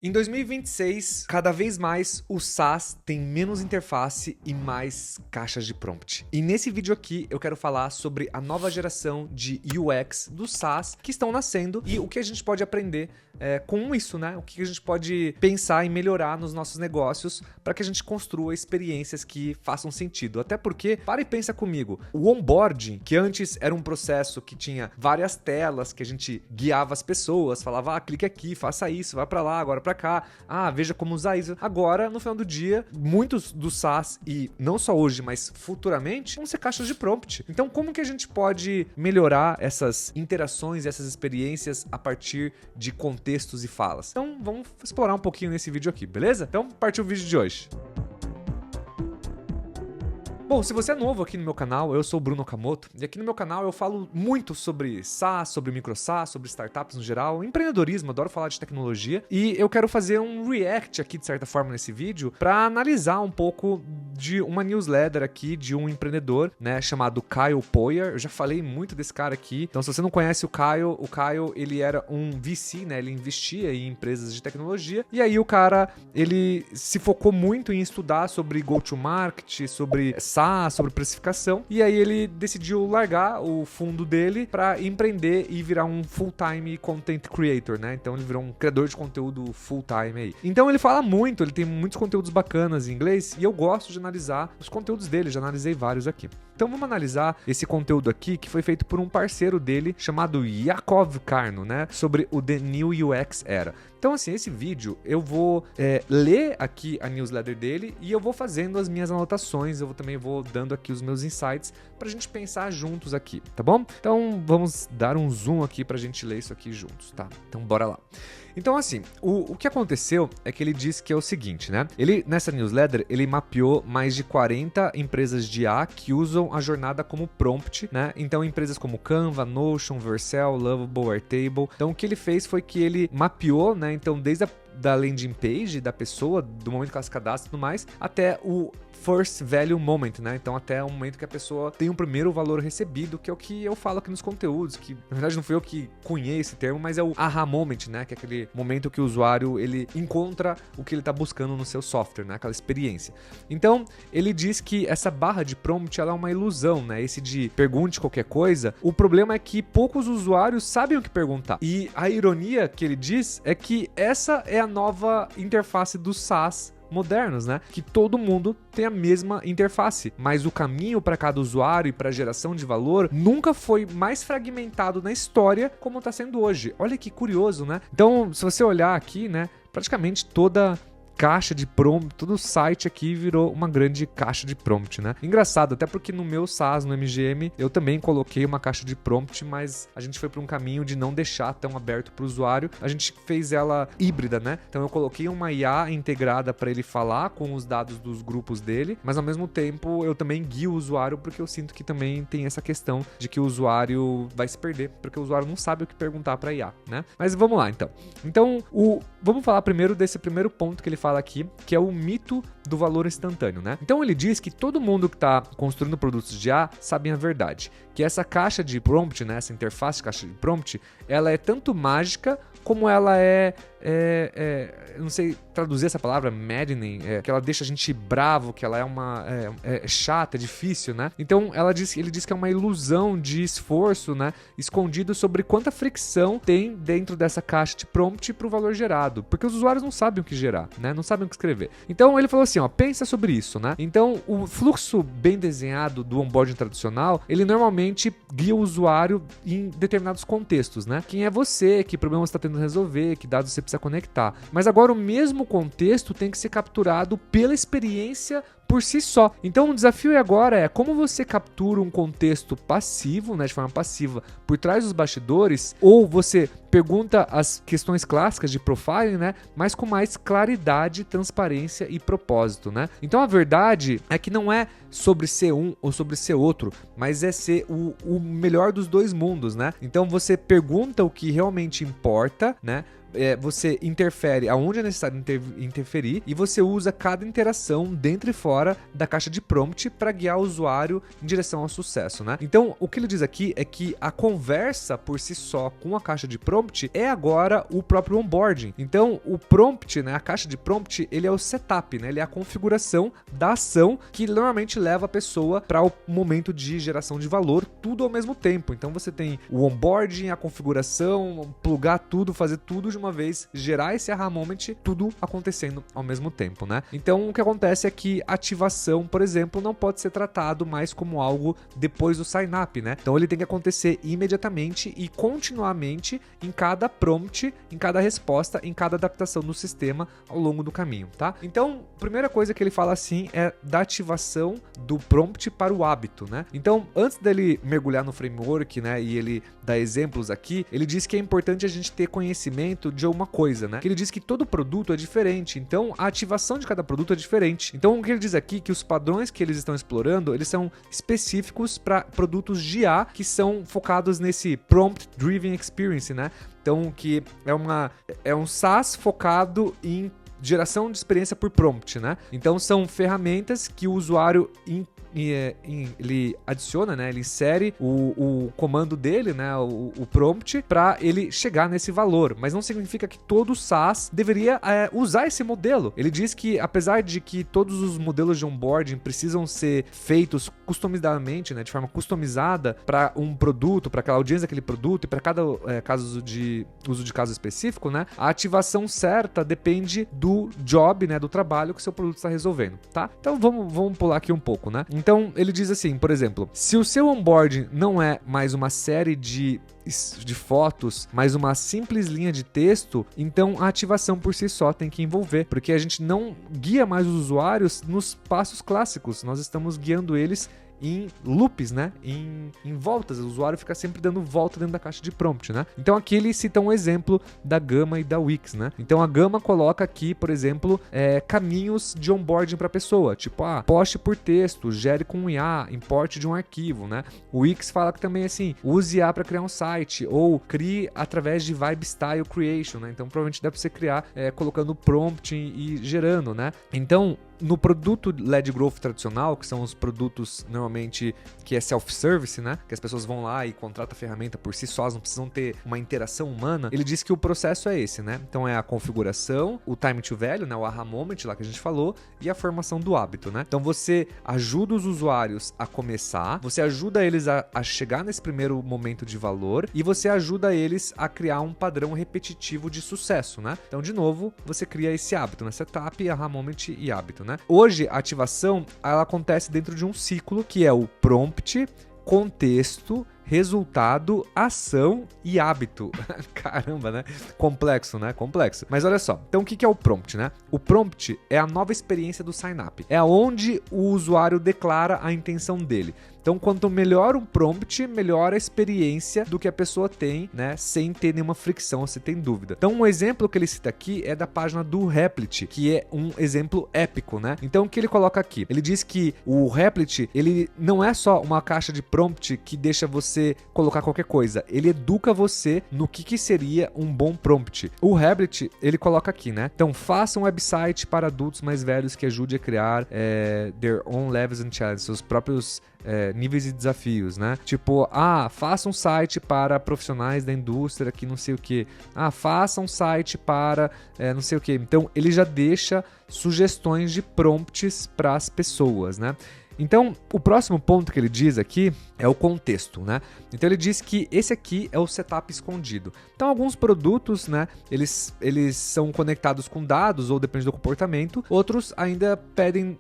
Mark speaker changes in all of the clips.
Speaker 1: Em 2026, cada vez mais o SaaS tem menos interface e mais caixas de prompt. E nesse vídeo aqui eu quero falar sobre a nova geração de UX do SaaS que estão nascendo e o que a gente pode aprender com isso, né? O que a gente pode pensar e melhorar nos nossos negócios para que a gente construa experiências que façam sentido. Até porque, para e pensa comigo, o onboarding, que antes era um processo que tinha várias telas, que a gente guiava as pessoas, falava, clique aqui, faça isso, vai para lá, agora para cá, veja como usar isso. Agora, no final do dia, muitos dos SaaS, e não só hoje, mas futuramente, vão ser caixas de prompt. Então, como que a gente pode melhorar essas interações, essas experiências a partir de contextos e falas? Então, vamos explorar um pouquinho nesse vídeo aqui, beleza? Então, partiu o vídeo de hoje. Bom, se você é novo aqui no meu canal, eu sou o Bruno Okamoto e aqui no meu canal eu falo muito sobre SaaS, sobre micro SaaS, sobre startups no geral, empreendedorismo, adoro falar de tecnologia e eu quero fazer um react aqui de certa forma nesse vídeo para analisar um pouco de uma newsletter aqui de um empreendedor, né, chamado Kyle Poyer. Eu já falei muito desse cara aqui, então se você não conhece o Kyle ele era um VC, né, ele investia em empresas de tecnologia e aí o cara, ele se focou muito em estudar sobre go-to-market, sobre SaaS, sobre precificação, e aí ele decidiu largar o fundo dele para empreender e virar um full-time content creator, né? Então ele virou um criador de conteúdo full-time aí. Então ele fala muito, ele tem muitos conteúdos bacanas em inglês e eu gosto de analisar os conteúdos dele, já analisei vários aqui. Então vamos analisar esse conteúdo aqui que foi feito por um parceiro dele chamado Yakov Karno, né? Sobre o The New UX Era. Então assim, esse vídeo eu vou ler aqui a newsletter dele e eu vou fazendo as minhas anotações, eu também vou dando aqui os meus insights pra gente pensar juntos aqui, tá bom? Então vamos dar um zoom aqui pra gente ler isso aqui juntos, tá? Então bora lá. Então assim, o que aconteceu é que ele disse que é o seguinte, né? Ele, nessa newsletter, ele mapeou mais de 40 empresas de IA que usam a jornada como prompt, né? Então empresas como Canva, Notion, Vercel, Lovable, Airtable. Então o que ele fez foi que ele mapeou, né? Então desde da landing page da pessoa, do momento que ela se cadastra e tudo mais, até o first value moment, né? Então até o momento que a pessoa tem um primeiro valor recebido, que é o que eu falo aqui nos conteúdos, que na verdade não fui eu que cunhei esse termo, mas é o aha moment, né? Que é aquele momento que o usuário, ele encontra o que ele está buscando no seu software, né? Aquela experiência. Então, ele diz que essa barra de prompt, ela é uma ilusão, né? Esse de pergunte qualquer coisa. O problema é que poucos usuários sabem o que perguntar. E a ironia que ele diz é que essa é a nova interface do SaaS modernos, né? Que todo mundo tem a mesma interface, mas o caminho para cada usuário e para a geração de valor nunca foi mais fragmentado na história como está sendo hoje. Olha que curioso, né? Então, se você olhar aqui, né, praticamente toda caixa de prompt, todo o site aqui virou uma grande caixa de prompt, né? Engraçado, até porque no meu SaaS, no MGM, eu também coloquei uma caixa de prompt, mas a gente foi para um caminho de não deixar tão aberto para o usuário. A gente fez ela híbrida, né? Então eu coloquei uma IA integrada para ele falar com os dados dos grupos dele, mas ao mesmo tempo eu também guio o usuário porque eu sinto que também tem essa questão de que o usuário vai se perder, porque o usuário não sabe o que perguntar para a IA, né? Mas vamos lá, então. Então, vamos falar primeiro desse primeiro ponto que ele fala aqui, que é o mito do valor instantâneo, né? Então ele diz que todo mundo que está construindo produtos de IA sabe a verdade, que essa caixa de prompt, né, essa interface de caixa de prompt, ela é tanto mágica como ela eu não sei traduzir essa palavra, maddening, que ela deixa a gente bravo, que ela é chata, é difícil, né? Então ele diz que é uma ilusão de esforço, né, escondido sobre quanta fricção tem dentro dessa caixa de prompt para o valor gerado, porque os usuários não sabem o que gerar, né? Não sabem o que escrever. Então ele falou assim, pensa sobre isso, né? Então o fluxo bem desenhado do onboarding tradicional, ele normalmente guia o usuário em determinados contextos, né? Quem é você, que problema você está tentando resolver, que dados você precisa conectar. Mas agora o mesmo contexto tem que ser capturado pela experiência por si só. Então o desafio agora é como você captura um contexto passivo, né, de forma passiva, por trás dos bastidores, ou você pergunta as questões clássicas de profiling, né, mas com mais claridade, transparência e propósito, né? Então a verdade é que não é sobre ser um ou sobre ser outro, mas é ser o melhor dos dois mundos, né? Então você pergunta o que realmente importa, né? você interfere aonde é necessário interferir e você usa cada interação dentro e fora da caixa de prompt para guiar o usuário em direção ao sucesso, né? Então, o que ele diz aqui é que a conversa por si só com a caixa de prompt é agora o próprio onboarding. Então, o prompt, né, a caixa de prompt, ele é o setup, né? Ele é a configuração da ação que normalmente leva a pessoa para o momento de geração de valor, tudo ao mesmo tempo. Então, você tem o onboarding, a configuração, plugar tudo, fazer tudo de uma vez, gerar esse aha moment, tudo acontecendo ao mesmo tempo, né? Então, o que acontece é que ativação, por exemplo, não pode ser tratado mais como algo depois do sign-up, né? Então, ele tem que acontecer imediatamente e continuamente em cada prompt, em cada resposta, em cada adaptação do sistema ao longo do caminho, tá? Então, a primeira coisa que ele fala assim é da ativação do prompt para o hábito, né? Então, antes dele mergulhar no framework, né, e ele dá exemplos aqui, ele diz que é importante a gente ter conhecimento de uma coisa, né? Que ele diz que todo produto é diferente, então a ativação de cada produto é diferente. Então, o que ele diz aqui é que os padrões que eles estão explorando, eles são específicos para produtos de IA que são focados nesse Prompt Driven Experience, né? Então, que é um SaaS focado em geração de experiência por prompt, né? Então, são ferramentas que o usuário ele adiciona, né? Ele insere o comando dele, né? O prompt, para ele chegar nesse valor. Mas não significa que todo SaaS deveria usar esse modelo. Ele diz que, apesar de que todos os modelos de onboarding precisam ser feitos customizadamente, né? De forma customizada para um produto, para aquela audiência daquele produto e para cada caso de uso de caso específico, né? A ativação certa depende do job, né? Do trabalho que o seu produto está resolvendo, tá? Então vamos pular aqui um pouco, né? Então, ele diz assim, por exemplo, se o seu onboarding não é mais uma série de fotos, mas uma simples linha de texto, então a ativação por si só tem que envolver, porque a gente não guia mais os usuários nos passos clássicos, nós estamos guiando eles em loops, né? Em voltas. O usuário fica sempre dando volta dentro da caixa de prompt, né? Então aqui ele cita um exemplo da Gama e da Wix, né? Então a Gama coloca aqui, por exemplo, caminhos de onboarding para a pessoa, tipo, poste por texto, gere com IA, importe de um arquivo, né? O Wix fala que também assim, use IA para criar um site ou crie através de Vibe Style Creation, né? Então provavelmente dá para você criar colocando prompt e gerando, né? Então no produto LED Growth tradicional, que são os produtos normalmente que é self-service, né? Que as pessoas vão lá e contratam a ferramenta por si sós, não precisam ter uma interação humana. Ele diz que o processo é esse, né? Então é a configuração, o time to value, né? O aha moment lá que a gente falou e a formação do hábito, né? Então você ajuda os usuários a começar, você ajuda eles a chegar nesse primeiro momento de valor e você ajuda eles a criar um padrão repetitivo de sucesso, né? Então, de novo, você cria esse hábito, né? Setup, aha moment e hábito, né? Hoje, a ativação ela acontece dentro de um ciclo que é o prompt, contexto, resultado, ação e hábito. Caramba, né? Complexo, né? Complexo. Mas olha só, então o que é o prompt, né? O prompt é a nova experiência do sign-up. É onde o usuário declara a intenção dele. Então, quanto melhor um prompt, melhor a experiência do que a pessoa tem, né? Sem ter nenhuma fricção, se tem dúvida. Então, um exemplo que ele cita aqui é da página do Replit, que é um exemplo épico, né? Então, o que ele coloca aqui? Ele diz que o Replit, ele não é só uma caixa de prompt que deixa você colocar qualquer coisa. Ele educa você no que seria um bom prompt. O Replit, ele coloca aqui, né? Então, faça um website para adultos mais velhos que ajude a criar their own levels and challenges, seus próprios níveis e desafios, né? Tipo, faça um site para profissionais da indústria que não sei o que. Faça um site para não sei o que. Então, ele já deixa sugestões de prompts para as pessoas, né? Então, o próximo ponto que ele diz aqui é o contexto, né? Então, ele diz que esse aqui é o setup escondido. Então, alguns produtos, né, eles são conectados com dados ou depende do comportamento. Outros ainda pedem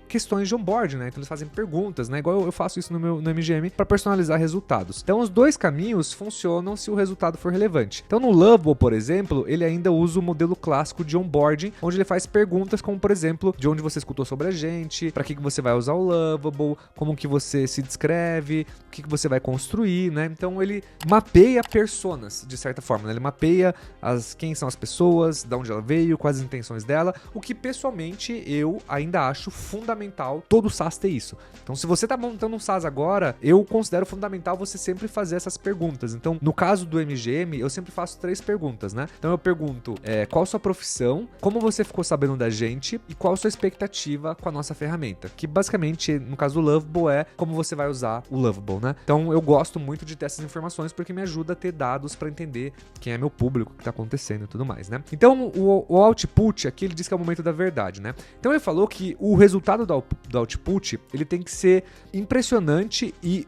Speaker 1: questões de onboarding, né? Então eles fazem perguntas, né? Igual eu faço isso no MGM para personalizar resultados. Então os dois caminhos funcionam se o resultado for relevante. Então no Lovable, por exemplo, ele ainda usa o modelo clássico de onboarding, onde ele faz perguntas como, por exemplo, de onde você escutou sobre a gente, para que você vai usar o Lovable, como que você se descreve, o que você vai construir, né? Então ele mapeia personas, de certa forma, né? Ele mapeia quem são as pessoas, de onde ela veio, quais as intenções dela, o que pessoalmente eu ainda acho fundamental fundamental todo SaaS ter isso. Então, se você tá montando um SaaS agora, eu considero fundamental você sempre fazer essas perguntas. Então, no caso do MGM, eu sempre faço 3 perguntas, né? Então, eu pergunto qual a sua profissão, como você ficou sabendo da gente e qual a sua expectativa com a nossa ferramenta. Que basicamente, no caso do Lovable, é como você vai usar o Lovable, né? Então, eu gosto muito de ter essas informações porque me ajuda a ter dados para entender quem é meu público, o que tá acontecendo e tudo mais, né? Então, o output aqui, ele diz que é o momento da verdade, né? Então, ele falou que o resultado do output, ele tem que ser impressionante e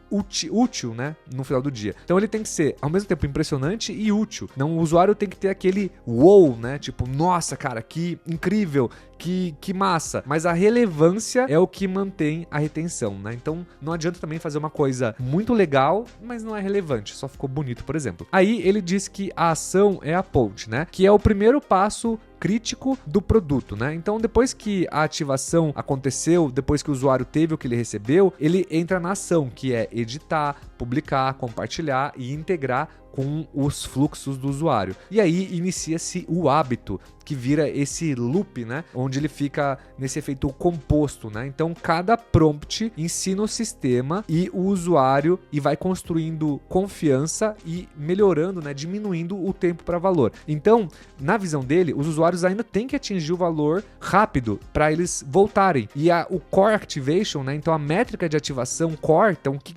Speaker 1: útil, né? No final do dia. Então, ele tem que ser, ao mesmo tempo, impressionante e útil. Não, o usuário tem que ter aquele wow, né? Tipo, nossa, cara, que incrível, que massa. Mas a relevância é o que mantém a retenção, né? Então, não adianta também fazer uma coisa muito legal, mas não é relevante, só ficou bonito, por exemplo. Aí, ele diz que a ação é a ponte, né? Que é o primeiro passo crítico do produto, né? Então, depois que a ativação aconteceu, depois que o usuário teve o que ele recebeu, ele entra na ação, que é editar, publicar, compartilhar e integrar com os fluxos do usuário. E aí inicia-se o hábito, que vira esse loop, né? Onde ele fica nesse efeito composto, né? Então, cada prompt ensina o sistema e o usuário e vai construindo confiança e melhorando, né? Diminuindo o tempo para valor. Então, na visão dele, os usuários ainda têm que atingir o valor rápido para eles voltarem. E o Core Activation, né? Então, a métrica de ativação Core, então, o que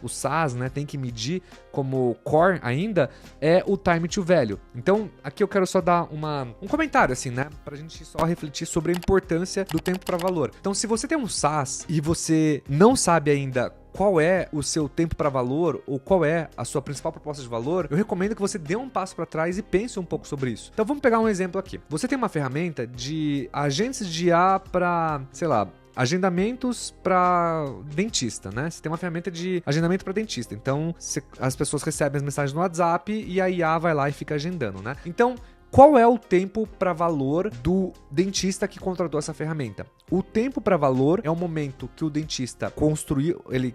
Speaker 1: o SaaS, né, tem que medir como Core ainda é o Time to Value. Então, aqui eu quero só dar um comentário, assim, né? Pra gente só refletir sobre a importância do tempo para valor. Então, se você tem um SaaS e você não sabe ainda qual é o seu tempo para valor ou qual é a sua principal proposta de valor, eu recomendo que você dê um passo para trás e pense um pouco sobre isso. Então, vamos pegar um exemplo aqui. Você tem uma ferramenta de agentes de IA para, sei lá, agendamentos para dentista, né? Você tem uma ferramenta de agendamento para dentista. Então, as pessoas recebem as mensagens no WhatsApp e a IA vai lá e fica agendando, né? Então, qual é o tempo para valor do dentista que contratou essa ferramenta? O tempo para valor é o momento que o dentista construiu, ele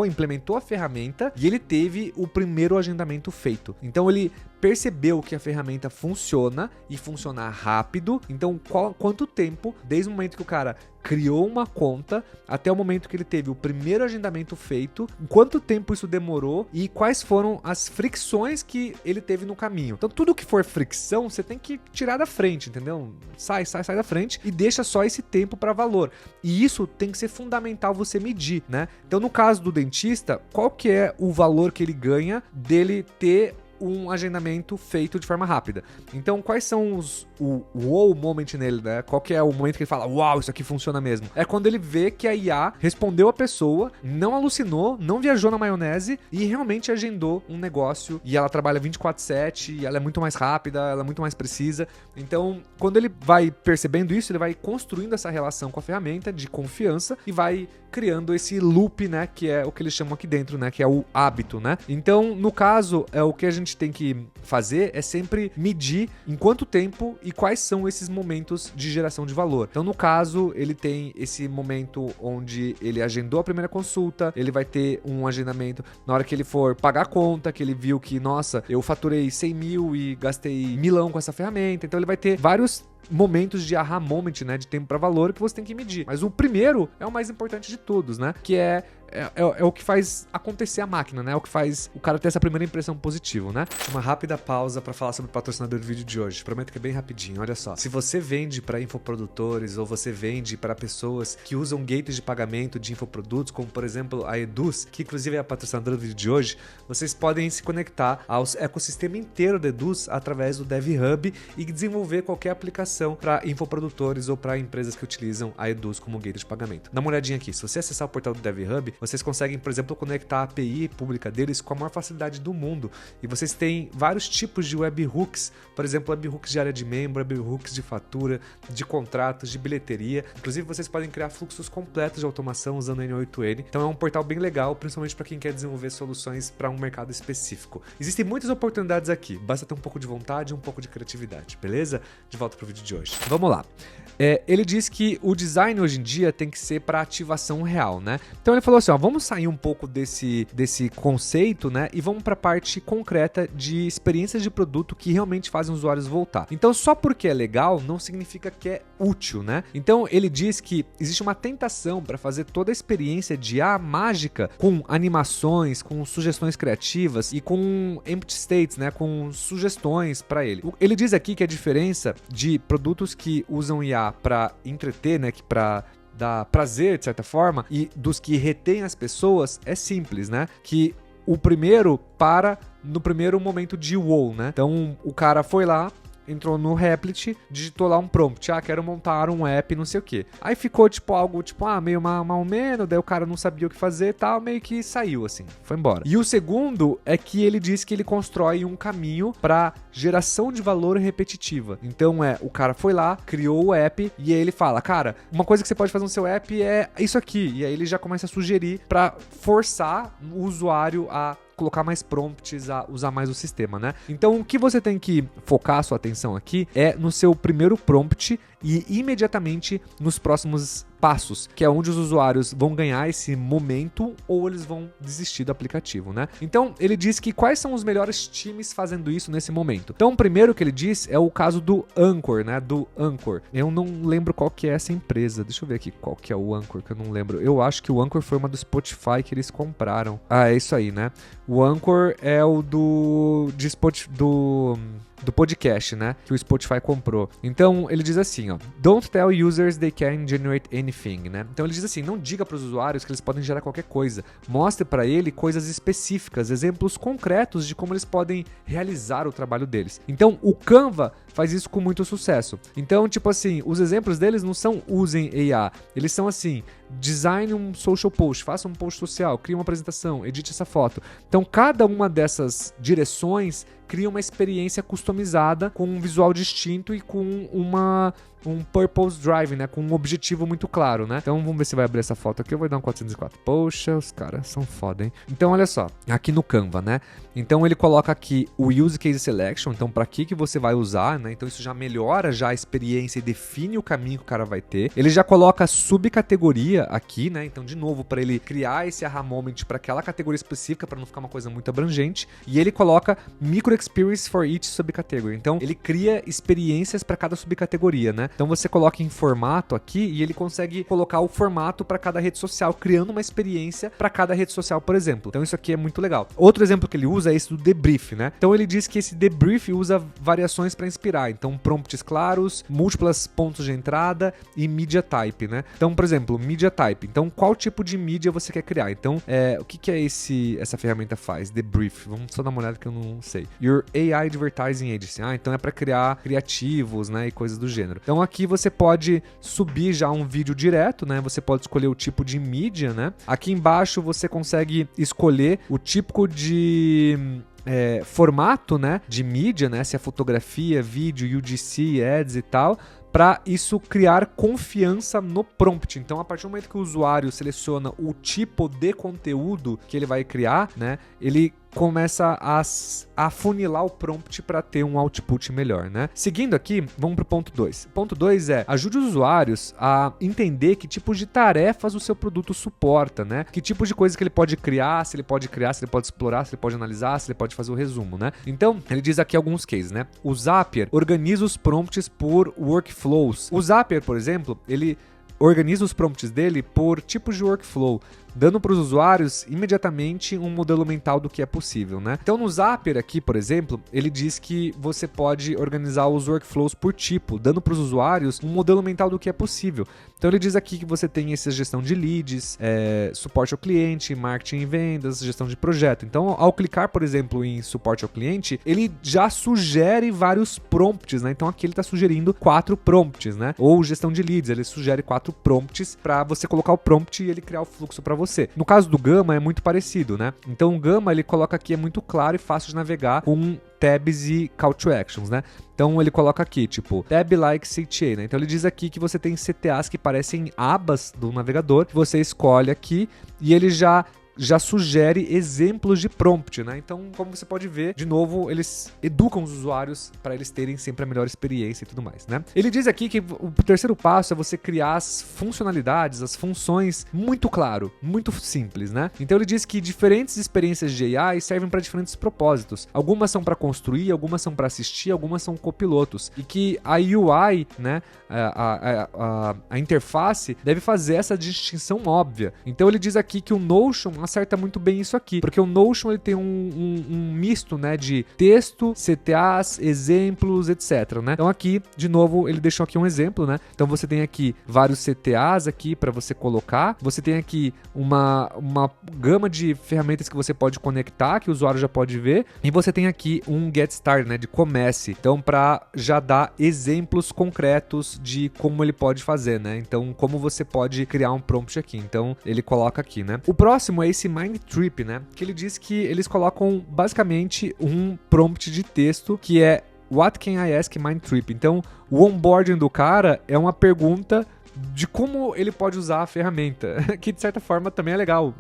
Speaker 1: implementou a ferramenta e ele teve o primeiro agendamento feito. Então ele percebeu que a ferramenta funciona e funciona rápido. Então quanto tempo, desde o momento que o cara criou uma conta até o momento que ele teve o primeiro agendamento feito, quanto tempo isso demorou e quais foram as fricções que ele teve no caminho. Então tudo que for fricção, você tem que tirar da frente, entendeu? Sai da frente e deixa só esse tempo para valor. E isso tem que ser fundamental você medir, né? Então, no caso do dentista, qual que é o valor que ele ganha dele ter um agendamento feito de forma rápida? Então, quais são o wow moment nele, né? Qual que é o momento que ele fala, uau, isso aqui funciona mesmo? É quando ele vê que a IA respondeu a pessoa, não alucinou, não viajou na maionese e realmente agendou um negócio e ela trabalha 24/7 e ela é muito mais rápida, ela é muito mais precisa. Então, quando ele vai percebendo isso, ele vai construindo essa relação com a ferramenta de confiança e vai criando esse loop, né? Que é o que eles chamam aqui dentro, né? Que é o hábito, né? Então, no caso, o que a gente tem que fazer é sempre medir em quanto tempo e quais são esses momentos de geração de valor. Então, no caso, ele tem esse momento onde ele agendou a primeira consulta, ele vai ter um agendamento na hora que ele for pagar a conta, que ele viu que, nossa, eu faturei 100 mil e gastei milão com essa ferramenta. Então, ele vai ter vários momentos de aha moment, né, de tempo para valor que você tem que medir. Mas o primeiro é o mais importante de todos, né, que é o que faz acontecer a máquina, né? É o que faz o cara ter essa primeira impressão positiva, né? Uma rápida pausa para falar sobre o patrocinador do vídeo de hoje. Prometo que é bem rapidinho, olha só. Se você vende para infoprodutores ou você vende para pessoas que usam gateways de pagamento de infoprodutos, como por exemplo a Eduz, que inclusive é a patrocinadora do vídeo de hoje, vocês podem se conectar ao ecossistema inteiro da Eduz através do DevHub e desenvolver qualquer aplicação para infoprodutores ou para empresas que utilizam a Eduz como gateway de pagamento. Dá uma olhadinha aqui. Se você acessar o portal do DevHub, vocês conseguem, por exemplo, conectar a API pública deles com a maior facilidade do mundo. E vocês têm vários tipos de webhooks, por exemplo, webhooks de área de membro, webhooks de fatura, de contratos, de bilheteria. Inclusive, vocês podem criar fluxos completos de automação usando N8N. Então é um portal bem legal, principalmente para quem quer desenvolver soluções para um mercado específico. Existem muitas oportunidades aqui, basta ter um pouco de vontade e um pouco de criatividade, beleza? De volta pro vídeo de hoje. Vamos lá. Ele diz que o design hoje em dia tem que ser para ativação real, né? Então ele falou assim, ó, vamos sair um pouco desse conceito, né, e vamos para a parte concreta de experiências de produto que realmente fazem os usuários voltar. Então, só porque é legal não significa que é útil, né? Então, ele diz que existe uma tentação para fazer toda a experiência de mágica com animações, com sugestões criativas e com empty states, né, com sugestões para ele. Ele diz aqui que a diferença de produtos que usam IA para entreter, né, que para dar prazer, de certa forma, e dos que retêm as pessoas é simples, né? Que o primeiro para no primeiro momento de wow, né? Então, o cara foi lá, entrou no Replit, digitou lá um prompt, quero montar um app, não sei o que. Aí ficou algo meio mal ou menos, daí o cara não sabia o que fazer e tal, meio que saiu assim, foi embora. E o segundo é que ele diz que ele constrói um caminho para geração de valor repetitiva. Então o cara foi lá, criou o app e aí ele fala, cara, uma coisa que você pode fazer no seu app é isso aqui. E aí ele já começa a sugerir para forçar o usuário a colocar mais prompts, a usar mais o sistema, né? Então, o que você tem que focar a sua atenção aqui é no seu primeiro prompt e imediatamente nos próximos passos, que é onde os usuários vão ganhar esse momento ou eles vão desistir do aplicativo, né? Então, ele diz que quais são os melhores times fazendo isso nesse momento. Então, o primeiro que ele diz é o caso do Anchor, né? Do Anchor. Eu não lembro qual que é essa empresa. Deixa eu ver aqui qual que é o Anchor, que eu não lembro. Eu acho que o Anchor foi uma do Spotify que eles compraram. É isso aí, né? O Anchor é o do podcast, né? Que o Spotify comprou. Então, ele diz assim, ó. Don't tell users they can generate anything, né? Então, ele diz assim, não diga para os usuários que eles podem gerar qualquer coisa. Mostre para ele coisas específicas, exemplos concretos de como eles podem realizar o trabalho deles. Então, o Canva faz isso com muito sucesso. Então, tipo assim, os exemplos deles não são usem IA. Eles são assim, design um social post, faça um post social, crie uma apresentação, edite essa foto. Então, cada uma dessas direções cria uma experiência customizada com um visual distinto e com um purpose drive, né? Com um objetivo muito claro, né? Então vamos ver se vai abrir essa foto aqui. Eu vou dar um 404. Poxa, os caras são foda, hein? Então olha só, aqui no Canva, né? Então ele coloca aqui o Use Case Selection. Então para que você vai usar, né? Então isso já melhora já a experiência e define o caminho que o cara vai ter. Ele já coloca subcategoria aqui, né? Então de novo para ele criar esse aha moment para aquela categoria específica, para não ficar uma coisa muito abrangente. E ele coloca micro experience for each subcategory. Então ele cria experiências para cada subcategoria, né? Então você coloca em formato aqui e ele consegue colocar o formato para cada rede social, criando uma experiência para cada rede social, por exemplo. Então isso aqui é muito legal. Outro exemplo que ele usa é esse do debrief, né? Então ele diz que esse debrief usa variações para inspirar. Então prompts claros, múltiplas pontos de entrada e media type, né? Então, por exemplo, media type. Então qual tipo de mídia você quer criar? Então o que é essa ferramenta faz? Debrief. Vamos só dar uma olhada que eu não sei. Your AI Advertising Agency. Então é para criar criativos, né? E coisas do gênero. Então aqui você pode subir já um vídeo direto, né? Você pode escolher o tipo de mídia, né? Aqui embaixo você consegue escolher o tipo de formato, né? De mídia, né? Se é fotografia, vídeo, UGC, ads e tal, para isso criar confiança no prompt. Então, a partir do momento que o usuário seleciona o tipo de conteúdo que ele vai criar, né? Ele começa a afunilar o prompt para ter um output melhor, né? Seguindo aqui, vamos para o ponto 2. Ponto 2 é, ajude os usuários a entender que tipo de tarefas o seu produto suporta, né? Que tipo de coisa que ele pode criar, se ele pode explorar, se ele pode analisar, se ele pode fazer o resumo, né? Então, ele diz aqui alguns cases, né? O Zapier organiza os prompts por workflows. O Zapier, por exemplo, ele organiza os prompts dele por tipos de workflow, dando para os usuários imediatamente um modelo mental do que é possível, né? Então no Zapier aqui, por exemplo, ele diz que você pode organizar os workflows por tipo, dando para os usuários um modelo mental do que é possível. Então ele diz aqui que você tem essa gestão de leads, suporte ao cliente, marketing e vendas, gestão de projeto. Então ao clicar, por exemplo, em suporte ao cliente, ele já sugere vários prompts, né? Então aqui ele está sugerindo 4 prompts, né? Ou gestão de leads, ele sugere 4 prompts para você colocar o prompt e ele criar o fluxo para você. No caso do Gamma é muito parecido, né? Então o Gamma ele coloca aqui, é muito claro e fácil de navegar com tabs e call to actions, né? Então ele coloca aqui, tipo, tab like CTA, né? Então ele diz aqui que você tem CTAs que parecem abas do navegador, que você escolhe aqui e ele já já sugere exemplos de prompt, né? Então, como você pode ver, de novo, eles educam os usuários para eles terem sempre a melhor experiência e tudo mais, né? Ele diz aqui que o terceiro passo é você criar as funcionalidades, as funções muito claro, muito simples, né? Então ele diz que diferentes experiências de AI servem para diferentes propósitos. Algumas são para construir, algumas são para assistir, algumas são copilotos. E que a UI, né, a interface deve fazer essa distinção óbvia. Então ele diz aqui que o Notion acerta muito bem isso aqui, porque o Notion ele tem um misto, né, de texto, CTAs, exemplos, etc, né? Então aqui, de novo, ele deixou aqui um exemplo, né? Então você tem aqui vários CTAs aqui para você colocar, você tem aqui uma gama de ferramentas que você pode conectar, que o usuário já pode ver, e você tem aqui um Get Started, né, de comece, então para já dar exemplos concretos de como ele pode fazer, né? Então como você pode criar um prompt aqui, então ele coloca aqui, né? O próximo é esse Mind Trip, né? Que ele diz que eles colocam basicamente um prompt de texto que é What can I ask Mind Trip? Então o onboarding do cara é uma pergunta de como ele pode usar a ferramenta, que de certa forma também é legal.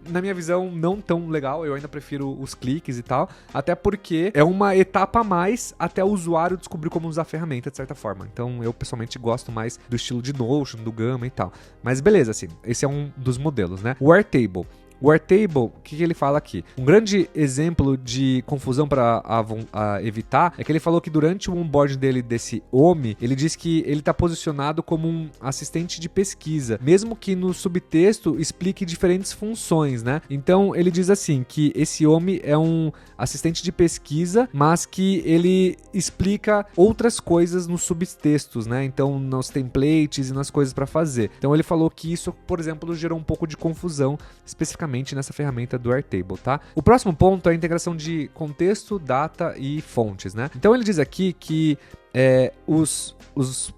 Speaker 1: Na minha visão, não tão legal, eu ainda prefiro os cliques e tal, até porque é uma etapa a mais até o usuário descobrir como usar a ferramenta, de certa forma. Então, eu pessoalmente gosto mais do estilo de Notion, do Gamma e tal. Mas beleza, assim, esse é um dos modelos, né? O Airtable. O Airtable, o que ele fala aqui? Um grande exemplo de confusão para evitar é que ele falou que durante o onboarding dele desse OMI, ele diz que ele está posicionado como um assistente de pesquisa, mesmo que no subtexto explique diferentes funções, né? Então ele diz assim, que esse OMI é um assistente de pesquisa, mas que ele explica outras coisas nos subtextos, né? Então nos templates e nas coisas para fazer. Então ele falou que isso, por exemplo, gerou um pouco de confusão, especificamente nessa ferramenta do Airtable, tá? O próximo ponto é a integração de contexto, data e fontes, né? Então ele diz aqui que os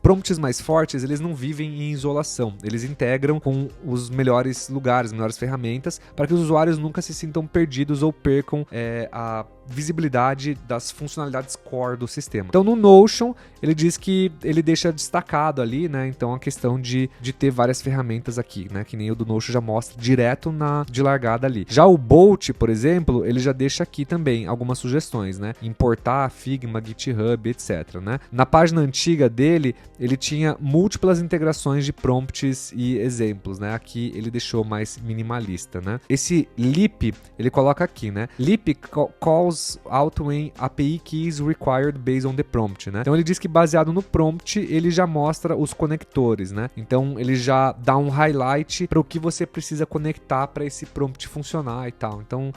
Speaker 1: prompts mais fortes, eles não vivem em isolação, eles integram com os melhores lugares, melhores ferramentas, para que os usuários nunca se sintam perdidos ou percam a visibilidade das funcionalidades core do sistema. Então no Notion, ele diz que ele deixa destacado ali, né, então a questão de ter várias ferramentas aqui, né, que nem o do Notion já mostra direto de largada ali. Já o Bolt, por exemplo, ele já deixa aqui também algumas sugestões, né, importar Figma, GitHub, etc, né. Na página antiga dele, ele tinha múltiplas integrações de prompts e exemplos, né, aqui ele deixou mais minimalista, né. Esse Leap, ele coloca aqui, né, Leap calls out when API keys required based on the prompt, né? Então ele diz que baseado no prompt, ele já mostra os conectores, né? Então ele já dá um highlight para o que você precisa conectar para esse prompt funcionar e tal. Então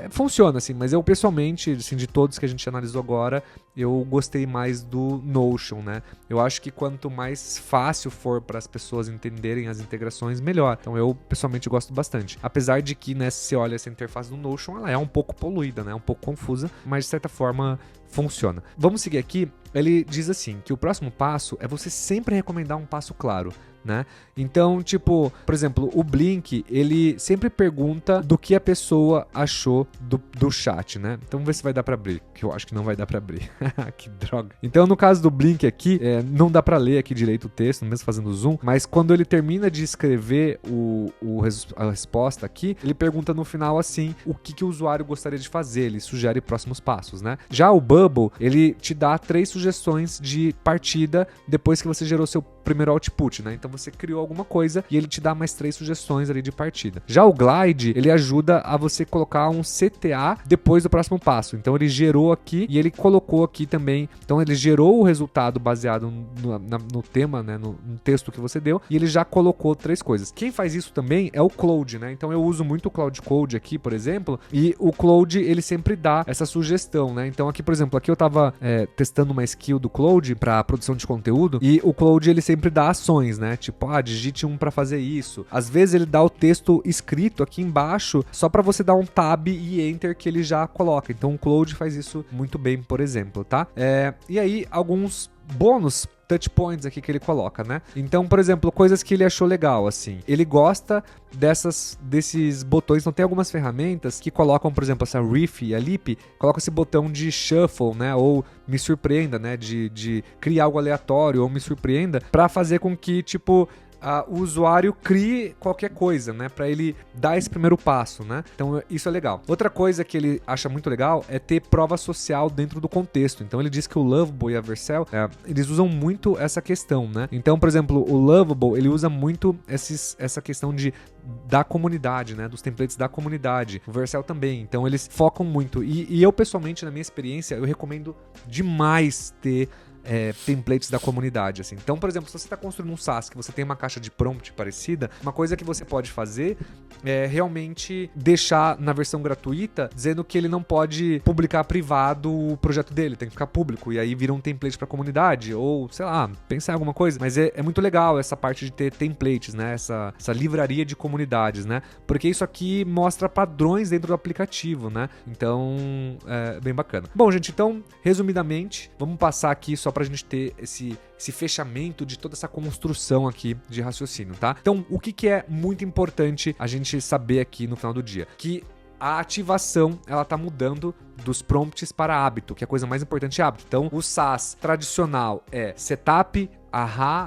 Speaker 1: funciona assim, mas eu pessoalmente, assim, de todos que a gente analisou agora, eu gostei mais do Notion, né? Eu acho que quanto mais fácil for para as pessoas entenderem as integrações, melhor. Então eu pessoalmente gosto bastante. Apesar de que, né, se você olha essa interface do Notion, ela é um pouco poluída, né? Um pouco confusa, mas de certa forma funciona. Vamos seguir aqui. Ele diz assim, que o próximo passo é você sempre recomendar um passo claro, né? Então, tipo, por exemplo, o Blink, ele sempre pergunta do que a pessoa achou do chat, né? Então vamos ver se vai dar pra abrir, que eu acho que não vai dar pra abrir. Que droga. Então, no caso do Blink aqui, não dá pra ler aqui direito o texto, mesmo fazendo zoom, mas quando ele termina de escrever a resposta aqui, ele pergunta no final assim, o que o usuário gostaria de fazer, ele sugere próximos passos, né? Já o Bubble, ele te dá 3 sugestões de partida depois que você gerou seu primeiro output, né? Então você criou alguma coisa e ele te dá mais 3 sugestões ali de partida. Já o Glide, ele ajuda a você colocar um CTA depois do próximo passo. Então ele gerou aqui e ele colocou aqui também. Então ele gerou o resultado baseado no tema, né? No texto que você deu, e ele já colocou 3 coisas. Quem faz isso também é o Claude, né? Então eu uso muito o Cloud Code aqui, por exemplo, e o Claude, ele sempre dá essa sugestão, né? Então aqui, por exemplo, aqui eu tava testando uma skill do Claude para produção de conteúdo, e o Claude, ele sempre dá ações, né? Tipo, digite para fazer isso. Às vezes ele dá o texto escrito aqui embaixo só para você dar um tab e enter que ele já coloca. Então o Claude faz isso muito bem, por exemplo, tá? E aí, alguns bônus touch points aqui que ele coloca, né? Então, por exemplo, coisas que ele achou legal, assim. Ele gosta desses botões. Então, tem algumas ferramentas que colocam, por exemplo, essa Riff e a Leap, colocam esse botão de shuffle, né? Ou me surpreenda, né? De criar algo aleatório ou me surpreenda, para fazer com que, tipo, o usuário crie qualquer coisa, né? Pra ele dar esse primeiro passo, né? Então isso é legal. Outra coisa que ele acha muito legal é ter prova social dentro do contexto. Então ele diz que o Lovable e a Vercel, eles usam muito essa questão, né? Então, por exemplo, o Lovable, ele usa muito essa questão da comunidade, né? Dos templates da comunidade. O Vercel também. Então eles focam muito. E eu, pessoalmente, na minha experiência, eu recomendo demais ter templates da comunidade, assim. Então, por exemplo, se você está construindo um SaaS que você tem uma caixa de prompt parecida, uma coisa que você pode fazer é realmente deixar na versão gratuita dizendo que ele não pode publicar privado o projeto dele, tem que ficar público, e aí vira um template para a comunidade, ou, sei lá, pensar em alguma coisa. Mas é muito legal essa parte de ter templates, né? Essa livraria de comunidades, né? Porque isso aqui mostra padrões dentro do aplicativo, né? Então, é bem bacana. Bom, gente, então, resumidamente, vamos passar aqui só pra gente ter esse fechamento de toda essa construção aqui de raciocínio, tá? Então, o que é muito importante a gente saber aqui no final do dia? Que a ativação, ela tá mudando dos prompts para hábito, que é a coisa mais importante é hábito. Então, o SaaS tradicional é setup,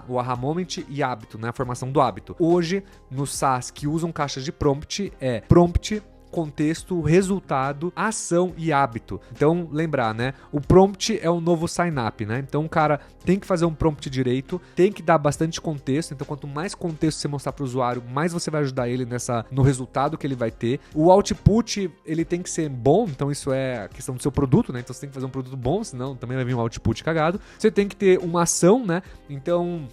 Speaker 1: o aha moment e hábito, né? A formação do hábito. Hoje, no SaaS que usam caixas de prompt, é prompt, contexto, resultado, ação e hábito. Então, lembrar, né? O prompt é o novo sign-up, né? Então, o cara tem que fazer um prompt direito, tem que dar bastante contexto. Então, quanto mais contexto você mostrar para o usuário, mais você vai ajudar ele no resultado que ele vai ter. O output, ele tem que ser bom. Então, isso é a questão do seu produto, né? Então, você tem que fazer um produto bom, senão também vai vir um output cagado. Você tem que ter uma ação, né? Então,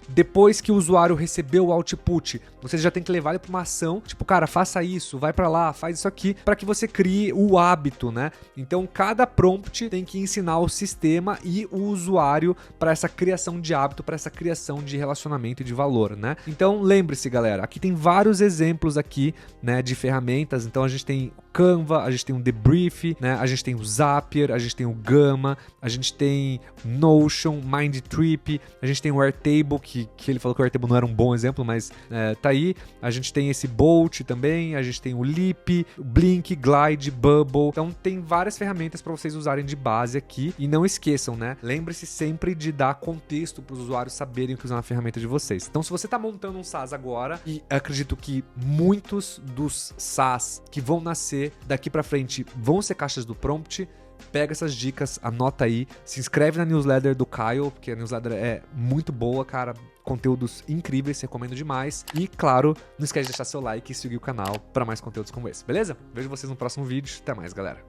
Speaker 1: depois que o usuário recebeu o output, você já tem que levar ele para uma ação. Tipo, cara, faça isso, vai para lá, faz isso aqui, para que você crie o hábito, né? Então, cada prompt tem que ensinar o sistema e o usuário para essa criação de hábito, para essa criação de relacionamento e de valor, né? Então, lembre-se, galera, aqui tem vários exemplos aqui, né, de ferramentas. Então, a gente tem o Canva, a gente tem o Debrief, né? A gente tem o Zapier, a gente tem o Gamma, a gente tem Notion, Mindtrip, a gente tem o Airtable, que ele falou que o Airtable não era um bom exemplo, mas tá aí. A gente tem esse Bolt também, a gente tem o Leap, Blink, Glide, Bubble. Então tem várias ferramentas para vocês usarem de base aqui. E não esqueçam, né? Lembre-se sempre de dar contexto para os usuários saberem o que usar na ferramenta de vocês. Então, se você está montando um SaaS agora, e acredito que muitos dos SaaS que vão nascer daqui para frente vão ser caixas do prompt, pega essas dicas, anota aí, se inscreve na newsletter do Kyle, porque a newsletter é muito boa, cara. Conteúdos incríveis, recomendo demais. E, claro, não esquece de deixar seu like e seguir o canal para mais conteúdos como esse, beleza? Vejo vocês no próximo vídeo. Até mais, galera.